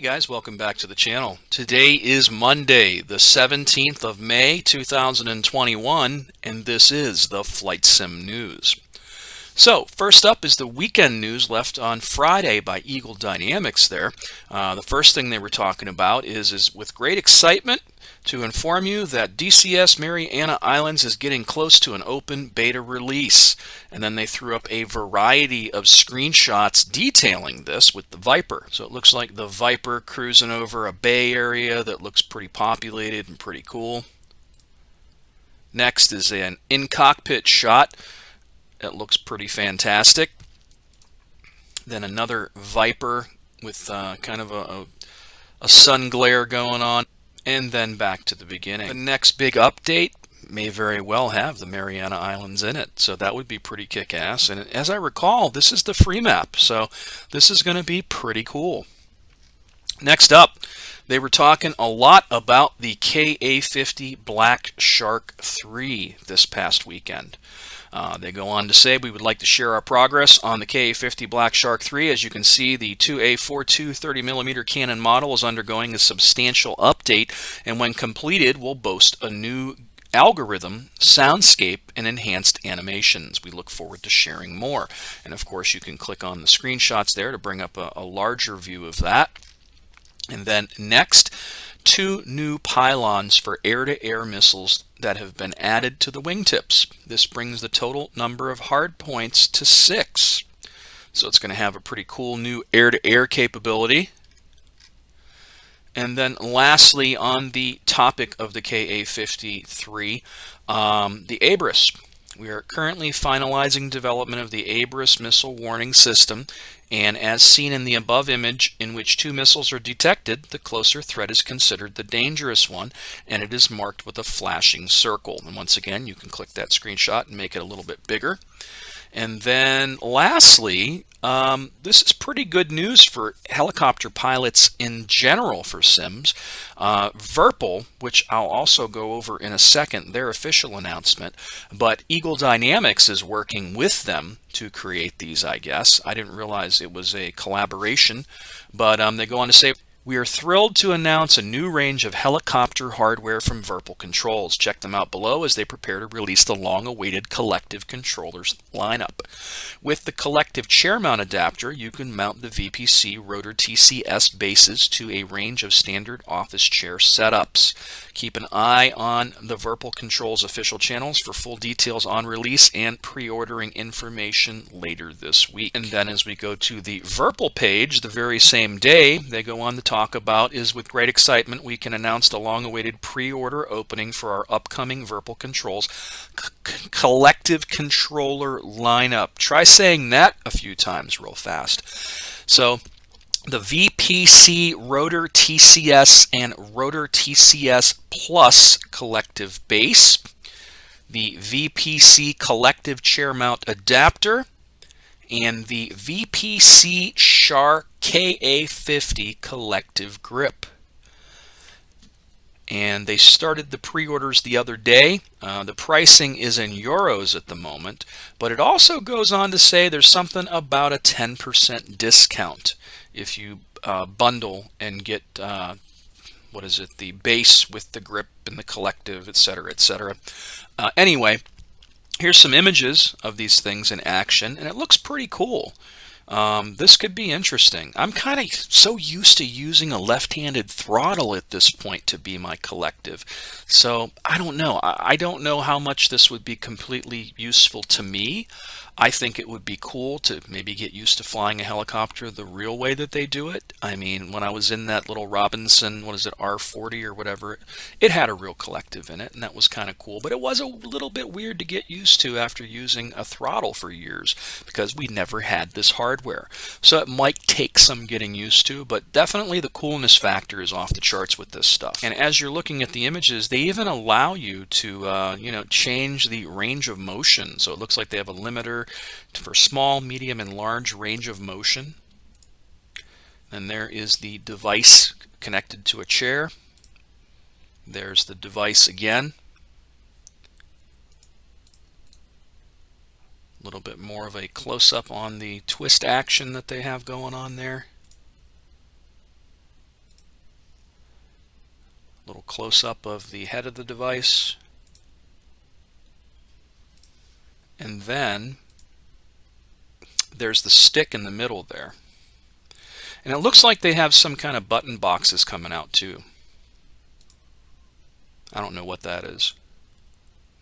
guys, welcome back to the channel. Today is Monday, the 17th of May 2021, and this is the Flight Sim News. So, first up is the weekend news left on Friday by Eagle Dynamics there. The first thing they were talking about is with great excitement to inform you that DCS Mariana Islands is getting close to an open beta release. And then they threw up a variety of screenshots detailing this with the Viper. So it looks like the Viper cruising over a bay area that looks pretty populated and pretty cool. Next is an in-cockpit shot. It looks pretty fantastic. Then another Viper with kind of a sun glare going on. And then back to the beginning. The next big update may very well have the Mariana Islands in it, so that would be pretty kick-ass. And as I recall, this is the free map, so this is going to be pretty cool. Next up, they were talking a lot about the KA-50 Black Shark 3 this past weekend. They go on to say, we would like to share our progress on the KA-50 Black Shark 3. As you can see, the 2A42 30mm cannon model is undergoing a substantial update, and when completed will boast a new algorithm, soundscape, and enhanced animations. We look forward to sharing more. And of course, you can click on the screenshots there to bring up a larger view of that. And then next, 2 new pylons for air-to-air missiles that have been added to the wingtips. This brings the total number of hard points to 6. So it's going to have a pretty cool new air-to-air capability. And then lastly, on the topic of the KA-53, the Abris. We are currently finalizing development of the Abris missile warning system, and as seen in the above image, in which 2 missiles are detected, the closer threat is considered the dangerous one, and it is marked with a flashing circle. And once again, you can click that screenshot and make it a little bit bigger. And then lastly, this is pretty good news for helicopter pilots in general for Sims. Virpil, which I'll also go over in a second, their official announcement, but Eagle Dynamics is working with them to create these, I guess. I didn't realize it was a collaboration, but they go on to say, we are thrilled to announce a new range of helicopter hardware from Virpil Controls. Check them out below as they prepare to release the long-awaited Collective Controllers lineup. With the Collective Chair Mount adapter, you can mount the VPC Rotor TCS bases to a range of standard office chair setups. Keep an eye on the Virpil Controls official channels for full details on release and pre-ordering information later this week. And then as we go to the Virpil page, the very same day, they go on to talk about is with great excitement we can announce the long-awaited pre-order opening for our upcoming Virpil Controls Collective Controller lineup. Try saying that a few times real fast. So the VPC Rotor TCS and Rotor TCS Plus Collective Base, the VPC Collective Chair Mount Adapter, and the VPC Shark KA-50 Collective Grip. And they started the pre-orders the other day. The pricing is in euros at the moment, but it also goes on to say there's something about a 10% discount if you bundle and get what is it, the base with the grip and the collective, etc., etc. Anyway, here's some images of these things in action, and it looks pretty cool. This could be interesting. I'm kind of so used to using a left-handed throttle at this point to be my collective. So I don't know. I don't know how much this would be completely useful to me. I think it would be cool to maybe get used to flying a helicopter the real way that they do it. I mean, when I was in that little Robinson, what is it, R40 or whatever, it had a real collective in it, and that was kind of cool. But it was a little bit weird to get used to after using a throttle for years because we never had this hardware. So it might take some getting used to, but definitely the coolness factor is off the charts with this stuff. And as you're looking at the images, they even allow you to, change the range of motion. So it looks like they have a limiter for small, medium, and large range of motion. And there is the device connected to a chair. There's the device again. A little bit more of a close-up on the twist action that they have going on there. close-up of the head of the device. And then there's the stick in the middle there. And it looks like they have some kind of button boxes coming out too. I don't know what that is.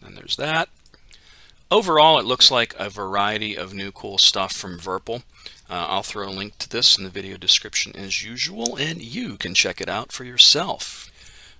And there's that. Overall, it looks like a variety of new cool stuff from Virpil. I'll throw a link to this in the video description as usual, and you can check it out for yourself.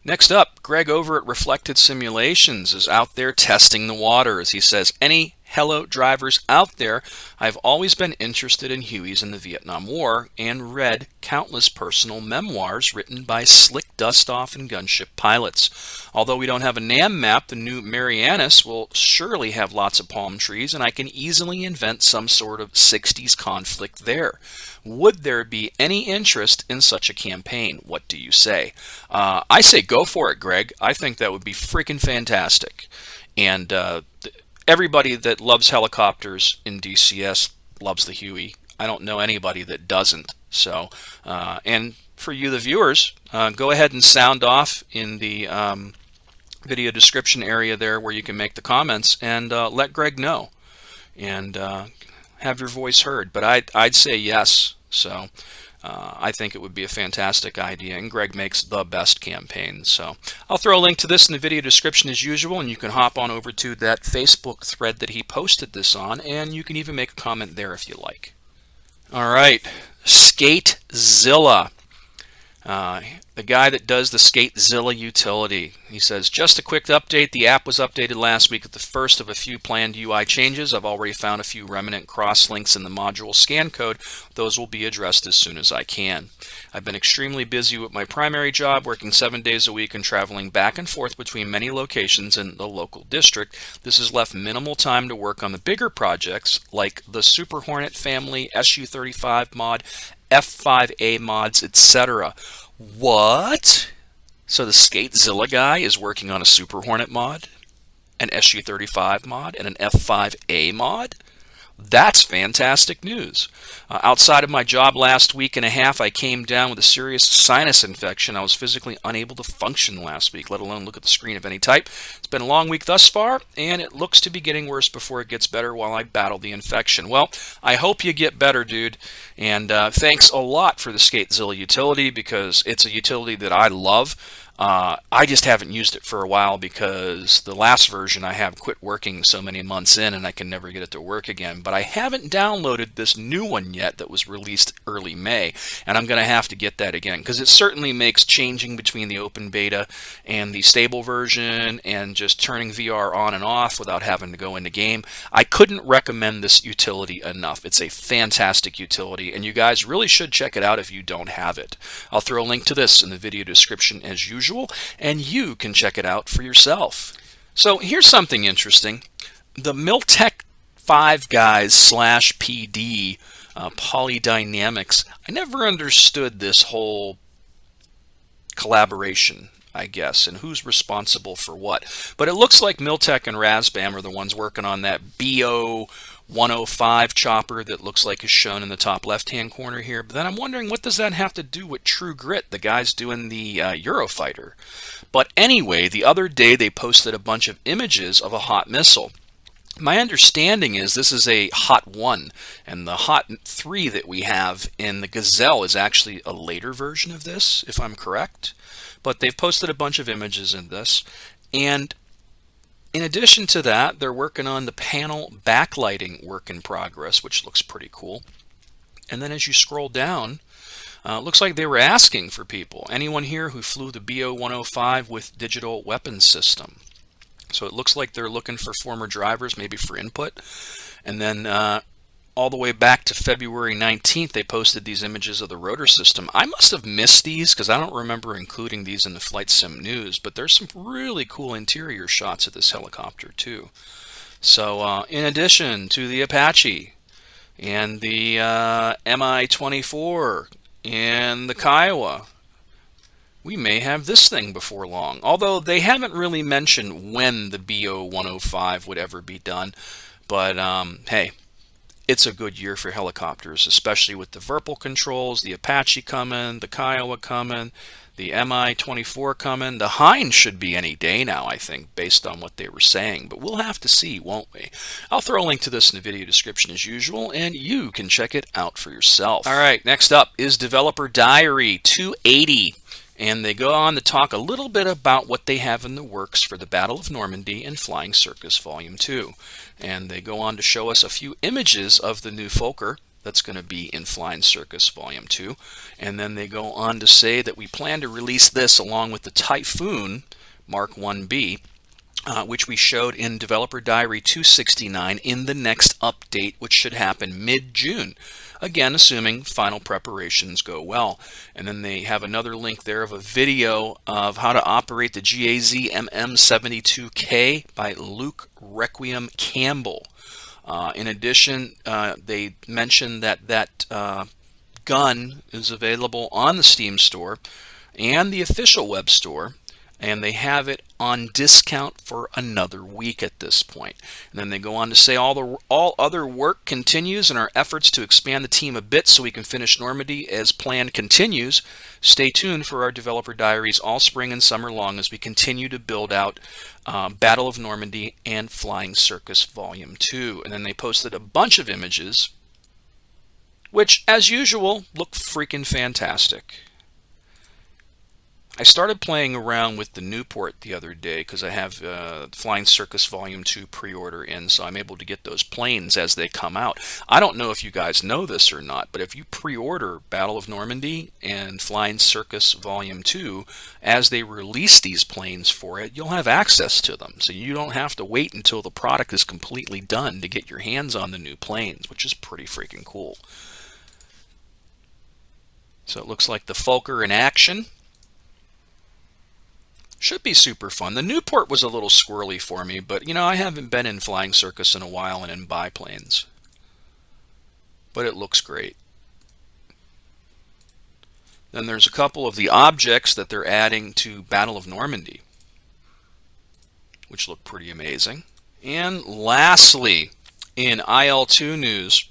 Next up, Greg over at Reflected Simulations is out there testing the waters. He says, any hello drivers out there, I've always been interested in Hueys in the Vietnam War and read countless personal memoirs written by slick dust-off and gunship pilots. Although we don't have a NAM map, the new Marianas will surely have lots of palm trees, and I can easily invent some sort of 60s conflict there. Would there be any interest in such a campaign? What do you say? I say go for it, Greg. I think that would be freaking fantastic. And everybody that loves helicopters in DCS loves the Huey. I don't know anybody that doesn't. So, and for you, the viewers, go ahead and sound off in the video description area there where you can make the comments and let Greg know and have your voice heard. But I'd say yes. So I think it would be a fantastic idea, and Greg makes the best campaigns. So I'll throw a link to this in the video description as usual, and you can hop on over to that Facebook thread that he posted this on, and you can even make a comment there if you like. All right, Skatezilla. The guy that does the Skatezilla utility. He says, just a quick update. The app was updated last week with the first of a few planned UI changes. I've already found a few remnant crosslinks in the module scan code. Those will be addressed as soon as I can. I've been extremely busy with my primary job, working 7 days a week and traveling back and forth between many locations in the local district. This has left minimal time to work on the bigger projects like the Super Hornet family, Su35 mod, F-5A mods, etc. What? So the Skatezilla guy is working on a Super Hornet mod, an Su35 mod, and an F-5A mod? That's fantastic news. Outside of my job last week and a half, I came down with a serious sinus infection. I was physically unable to function last week, let alone look at the screen of any type. It's been a long week thus far, and it looks to be getting worse before it gets better while I battle the infection. Well, I hope you get better, dude. And thanks a lot for the Skatezilla utility, because it's a utility that I love. I just haven't used it for a while because the last version I have quit working so many months in and I can never get it to work again. But I haven't downloaded this new one yet that was released early May, and I'm going to have to get that again because it certainly makes changing between the open beta and the stable version and just turning VR on and off without having to go into game. I couldn't recommend this utility enough. It's a fantastic utility, and you guys really should check it out if you don't have it. I'll throw a link to this in the video description as usual, and you can check it out for yourself. So here's something interesting. The Miltech 5 guys / PD Polydynamics, I never understood this whole collaboration, I guess, and who's responsible for what. But it looks like Miltech and Razbam are the ones working on that B0-105 chopper that looks like is shown in the top left-hand corner here. But then I'm wondering, what does that have to do with True Grit, the guys doing the Eurofighter? But anyway, the other day they posted a bunch of images of a hot missile. My understanding is this is a Hot 1, and the Hot 3 that we have in the Gazelle is actually a later version of this, if I'm correct. But they've posted a bunch of images in this, and in addition to that, they're working on the panel backlighting work in progress, which looks pretty cool. And then as you scroll down, looks like they were asking for people. Anyone here who flew the B0-105 with digital weapons system? So it looks like they're looking for former drivers, maybe for input. And then all the way back to February 19th, they posted these images of the rotor system. I must have missed these because I don't remember including these in the Flight Sim news, but there's some really cool interior shots of this helicopter too. So in addition to the Apache and the Mi-24 and the Kiowa, we may have this thing before long. Although they haven't really mentioned when the B0-105 would ever be done. But hey, it's a good year for helicopters, especially with the Virpil controls, the Apache coming, the Kiowa coming, The Mi-24 coming. The Hind should be any day now, I think, based on what they were saying. But we'll have to see, won't we? I'll throw a link to this in the video description as usual, and you can check it out for yourself. All right, next up is Developer Diary 280. And they go on to talk a little bit about what they have in the works for the Battle of Normandy and Flying Circus Volume 2. And they go on to show us a few images of the new Fokker that's going to be in Flying Circus Volume 2. And then they go on to say that we plan to release this along with the Typhoon Mark 1B, which we showed in Developer Diary 269 in the next update, which should happen mid-June. Again, assuming final preparations go well. And then they have another link there of a video of how to operate the GAZ MM72K by Luke Requiem Campbell. In addition, they mentioned that gun is available on the Steam store and the official web store, and they have it on discount for another week at this point. And then they go on to say all other work continues, and our efforts to expand the team a bit so we can finish Normandy as planned continues. Stay tuned for our Developer Diaries all spring and summer long as we continue to build out Battle of Normandy and Flying Circus Volume 2. And then they posted a bunch of images, which, as usual, look freaking fantastic. I started playing around with the Newport the other day because I have Flying Circus Volume 2 pre-order in, so I'm able to get those planes as they come out. I don't know if you guys know this or not, but if you pre-order Battle of Normandy and Flying Circus Volume 2, as they release these planes for it, you'll have access to them. So you don't have to wait until the product is completely done to get your hands on the new planes, which is pretty freaking cool. So it looks like the Fokker in action. Should be super fun. The Newport was a little squirrely for me, but you know, I haven't been in Flying Circus in a while and in biplanes. But it looks great. Then there's a couple of the objects that they're adding to Battle of Normandy, which look pretty amazing. And lastly, in IL2 news,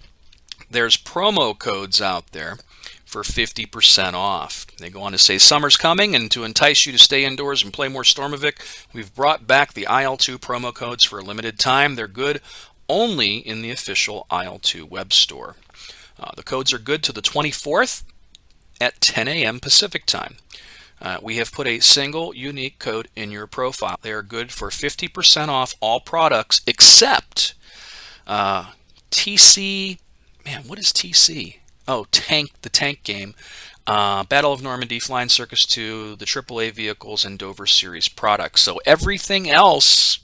there's promo codes out there for 50% off. They go on to say summer's coming, and to entice you to stay indoors and play more Sturmovik, we've brought back the IL2 promo codes for a limited time. They're good only in the official IL2 web store. The codes are good to the 24th at 10 a.m. Pacific time. We have put a single unique code in your profile. They are good for 50% off all products except TC. Man, what is TC? Oh, the tank game, Battle of Normandy, Flying Circus 2, the AAA vehicles, and Dover Series products. So everything else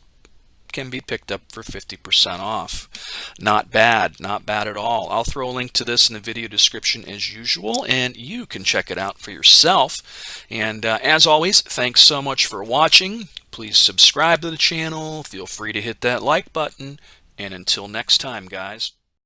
can be picked up for 50% off. Not bad, not bad at all. I'll throw a link to this in the video description as usual, and you can check it out for yourself. And as always, thanks so much for watching. Please subscribe to the channel. Feel free to hit that like button. And until next time, guys.